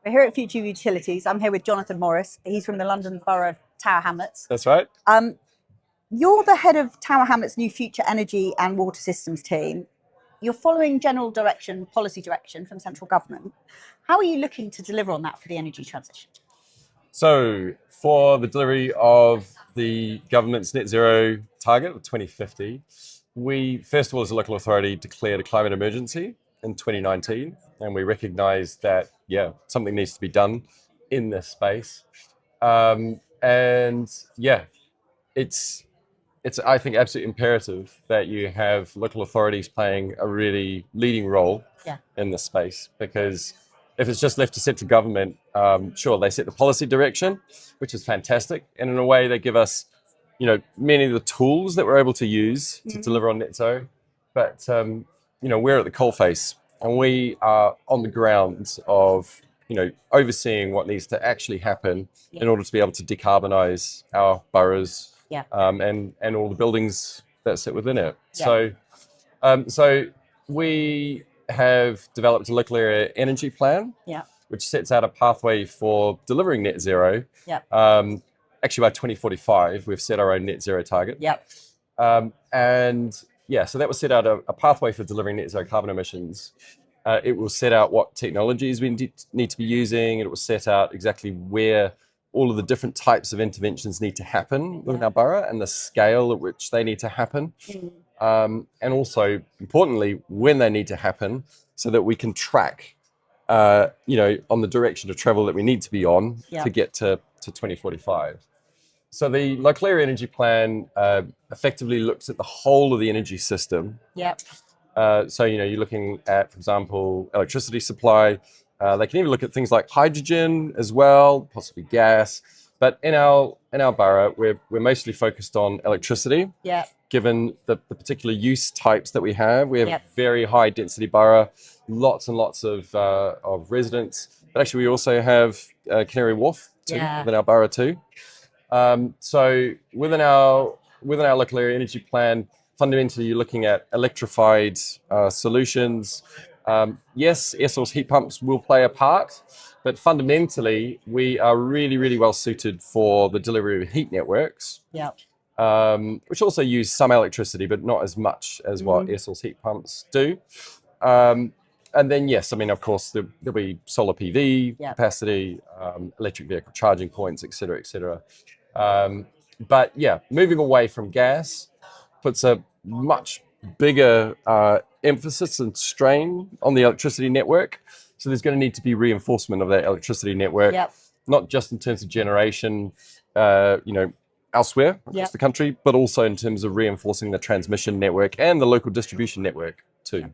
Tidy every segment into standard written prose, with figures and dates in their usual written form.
We're here at Future Utilities. I'm here with Jonathan Morris. He's from the London Borough of Tower Hamlets. That's right. You're the head of Tower Hamlets' new future energy and water systems team. You're following general direction, policy direction from central government. How are you looking to deliver on that for the energy transition? So for the delivery of the government's net zero target of 2050, we, first of all, as a local authority, declared a climate emergency in 2019. And we recognized that, something needs to be done in this space. It's I think, absolutely imperative that you have local authorities playing a really leading role in this space, because if it's just left to central government, sure, they set the policy direction, which is fantastic. And in a way, they give us, many of the tools that we're able to use to deliver on net zero. But, we're at the coalface, and we are on the ground of, overseeing what needs to actually happen in order to be able to decarbonize our boroughs and all the buildings that sit within it. So we have developed a local area energy plan, which sets out a pathway for delivering net zero. Actually, by 2045, we've set our own net zero target. So that will set out a pathway for delivering net zero carbon emissions. It will set out what technologies we need to be using. It will set out exactly where all of the different types of interventions need to happen within our borough and the scale at which they need to happen. And also, importantly, when they need to happen, so that we can track, on the direction of travel that we need to be on to get to 2045. So the local area energy plan effectively looks at the whole of the energy system. So, you're looking at, for example, electricity supply. They can even look at things like hydrogen as well, possibly gas. But in our borough, we're mostly focused on electricity. Given the particular use types that we have a very high density borough, lots and lots of residents. But actually, we also have Canary Wharf within our borough too. So within our local area energy plan, fundamentally, you're looking at electrified solutions. Yes, air source heat pumps will play a part, but fundamentally, we are really, really well suited for the delivery of heat networks, which also use some electricity, but not as much as what air source heat pumps do. And then, of course, there'll be solar PV capacity, electric vehicle charging points, et cetera, et cetera. But moving away from gas puts a much bigger emphasis and strain on the electricity network. So there's going to need to be reinforcement of that electricity network, not just in terms of generation, elsewhere across the country, but also in terms of reinforcing the transmission network and the local distribution network too.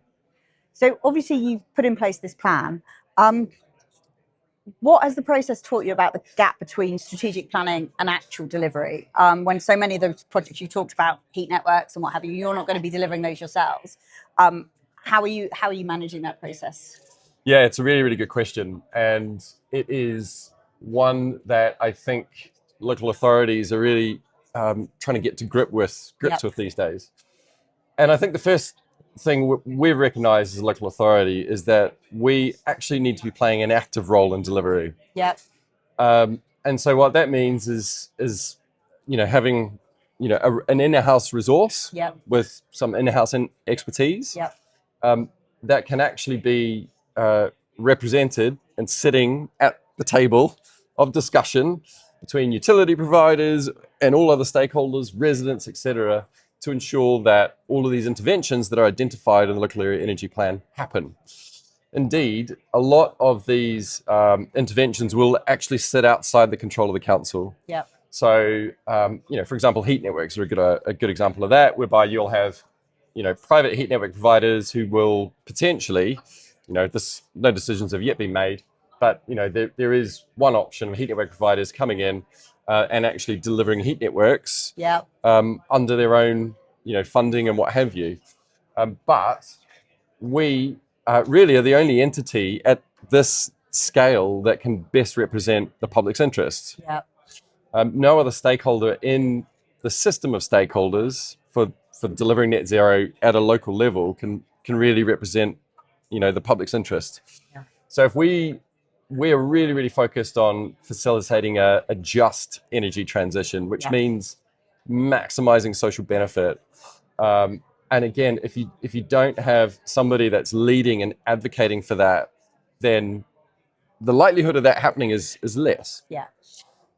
So obviously you've put in place this plan. What has the process taught you about the gap between strategic planning and actual delivery? When so many of those projects you talked about, heat networks and what have you, you're not going to be delivering those yourselves. How are you managing that process? Yeah, it's a really, really good question. And it is one that I think local authorities are really trying to get to grips with these days. And I think the first thing we've recognized as a local authority is that we actually need to be playing an active role in delivery. And so what that means is having an in-house resource with some in-house expertise that can actually be represented and sitting at the table of discussion between utility providers and all other stakeholders, residents, etc., to ensure that all of these interventions that are identified in the local area energy plan happen. Indeed, a lot of these interventions will actually sit outside the control of the council. So, for example, heat networks are a good example of that, whereby you'll have, private heat network providers who will potentially, no decisions have yet been made, but there is one option of heat network providers coming in and actually delivering heat networks under their own funding and what have you. But we really are the only entity at this scale that can best represent the public's interests. No other stakeholder in the system of stakeholders for delivering net zero at a local level can really represent the public's interest. So if we we're really, really focused on facilitating a just energy transition, which means maximizing social benefit. And again, if you don't have somebody that's leading and advocating for that, then the likelihood of that happening is less. Yeah.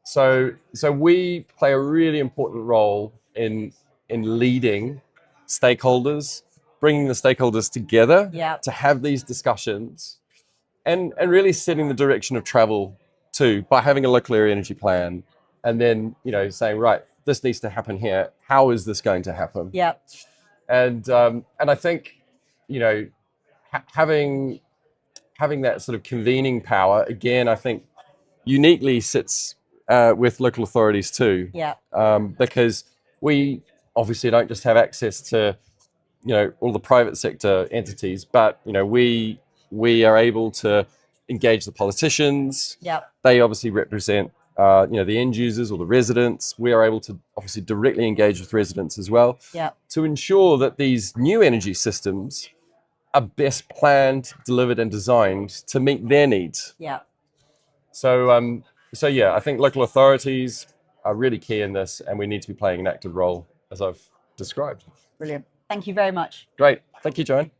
So we play a really important role in leading stakeholders, bringing the stakeholders together to have these discussions, and really setting the direction of travel too, by having a local area energy plan, and then saying, right, this needs to happen here. How is this going to happen? Yeah. And I think having that sort of convening power again, I think uniquely sits with local authorities too. Yeah. Because we obviously don't just have access to all the private sector entities, but we are able to engage the politicians. Yeah. They obviously represent the end users or the residents. We are able to obviously directly engage with residents as well. Yeah. To ensure that these new energy systems are best planned, delivered, and designed to meet their needs. Yeah. So yeah, I think local authorities are really key in this, and we need to be playing an active role, as I've described. Brilliant. Thank you very much. Great. Thank you, Joanne.